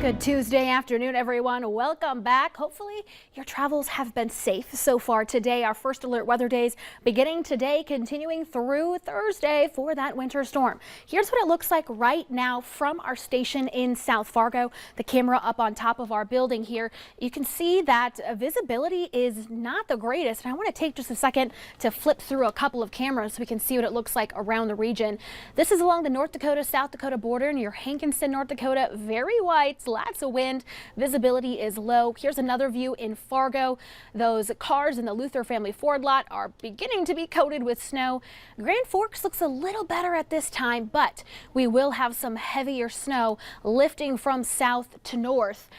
Good Tuesday afternoon, everyone. Welcome back. Hopefully your travels have been safe so far today. Our first alert weather days beginning today, continuing through Thursday for that winter storm. Here's what it looks like right now from our station in South Fargo. The camera up on top of our building here. You can see that visibility is not the greatest. And I want to take just a second to flip through a couple of cameras so we can see what it looks like around the region. This is along the North Dakota, South Dakota border near Hankinson, North Dakota. Very white. Lots of wind. Visibility is low. Here's another view in Fargo. Those cars in the Luther family Ford lot are beginning to be coated with snow. Grand Forks looks a little better at this time, but we will have some heavier snow lifting from south to north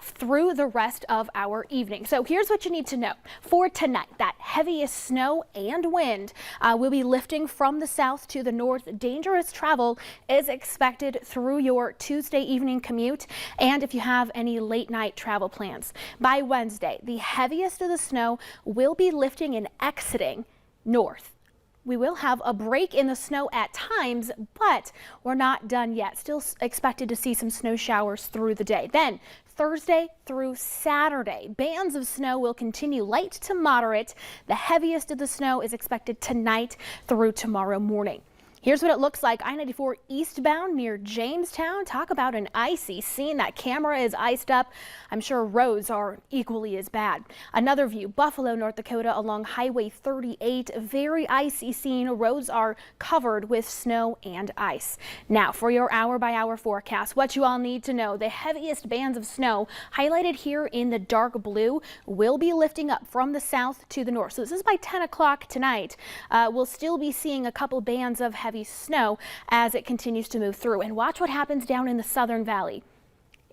through the rest of our evening. So here's what you need to know for tonight. That heaviest snow and wind will be lifting from the south to the north. Dangerous travel is expected through your Tuesday evening commute and if you have any late night travel plans. By Wednesday, the heaviest of the snow will be lifting and exiting north. We will have a break in the snow at times, but we're not done yet. Still expected to see some snow showers through the day. Then Thursday through Saturday, bands of snow will continue light to moderate. The heaviest of the snow is expected tonight through tomorrow morning. Here's what it looks like I-94 eastbound near Jamestown. Talk about an icy scene. That camera is iced up. I'm sure roads are equally as bad. Another view, Buffalo, North Dakota along Highway 38. Very icy scene. Roads are covered with snow and ice. Now for your hour by hour forecast, what you all need to know. The heaviest bands of snow highlighted here in the dark blue will be lifting up from the south to the north. So this is by 10 o'clock tonight. We'll still be seeing a couple bands of heavy snow as it continues to move through. And watch what happens down in the Southern Valley,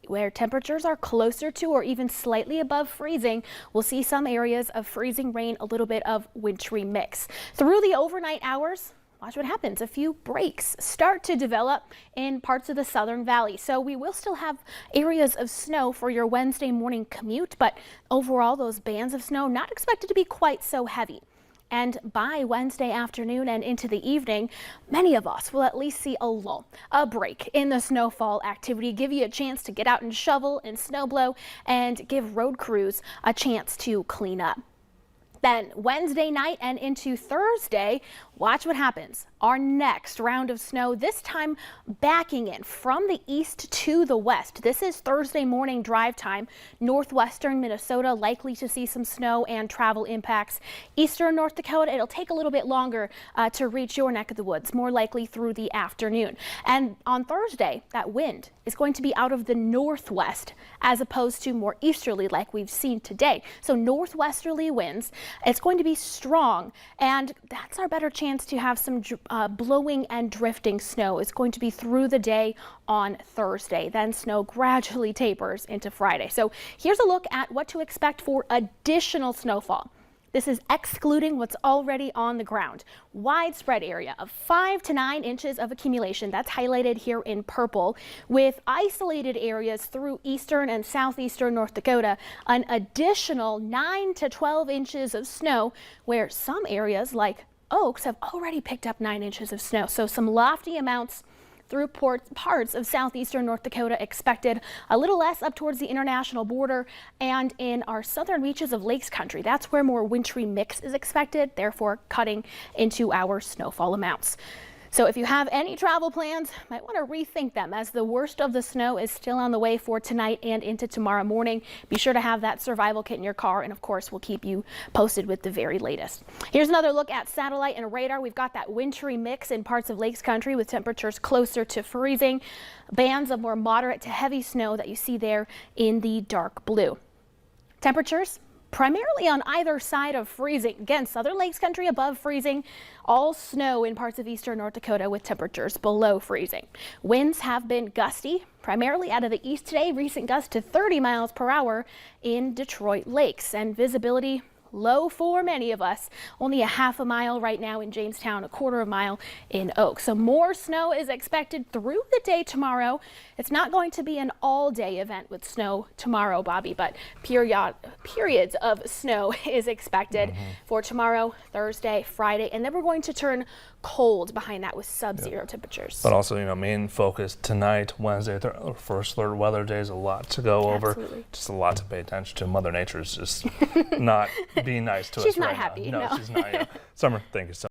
where temperatures are closer to or even slightly above freezing. We'll see some areas of freezing rain, a little bit of wintry mix. Through the overnight hours, watch what happens. A few breaks start to develop in parts of the Southern Valley. So we will still have areas of snow for your Wednesday morning commute, but overall those bands of snow not expected to be quite so heavy. And by Wednesday afternoon and into the evening, many of us will at least see a lull, a break in the snowfall activity, give you a chance to get out and shovel and snowblow and give road crews a chance to clean up. Then Wednesday night and into Thursday, watch what happens. Our next round of snow, this time backing in from the east to the west. This is Thursday morning drive time. Northwestern Minnesota likely to see some snow and travel impacts. Eastern North Dakota, it'll take a little bit longer to reach your neck of the woods, more likely through the afternoon. And on Thursday, that wind is going to be out of the northwest as opposed to more easterly like we've seen today. So northwesterly winds. It's going to be strong, and that's our better chance to have some blowing and drifting snow. It's going to be through the day on Thursday. Then snow gradually tapers into Friday. So here's a look at what to expect for additional snowfall. This is excluding what's already on the ground. Widespread area of 5 to 9 inches of accumulation. That's highlighted here in purple, with isolated areas through eastern and southeastern North Dakota. An additional 9 to 12 inches of snow, where some areas like Oaks have already picked up 9 inches of snow. So some lofty amounts through parts of southeastern North Dakota expected, a little less up towards the international border and in our southern reaches of Lakes Country. That's where more wintry mix is expected, therefore cutting into our snowfall amounts. So if you have any travel plans, might want to rethink them as the worst of the snow is still on the way for tonight and into tomorrow morning. Be sure to have that survival kit in your car, and of course we'll keep you posted with the very latest. Here's another look at satellite and radar. We've got that wintry mix in parts of Lakes Country with temperatures closer to freezing. Bands of more moderate to heavy snow that you see there in the dark blue. Temperatures primarily on either side of freezing. Again, southern Lakes Country above freezing, all snow in parts of eastern North Dakota with temperatures below freezing. Winds have been gusty, primarily out of the east today, recent gusts to 30 miles per hour in Detroit Lakes, and visibility low for many of us. Only a half a mile right now in Jamestown, a quarter of a mile in Oak. So more snow is expected through the day tomorrow. It's not going to be an all-day event with snow tomorrow, Bobby, but periods of snow is expected for tomorrow, Thursday, Friday, and then we're going to turn cold behind that with sub-zero temperatures. But also, main focus tonight, Wednesday, first alert weather days, a lot to go over. Absolutely. Just a lot to pay attention to. Mother Nature is just not being nice to us She's not right happy. now. No, she's not. Yeah. Summer, thank you so much.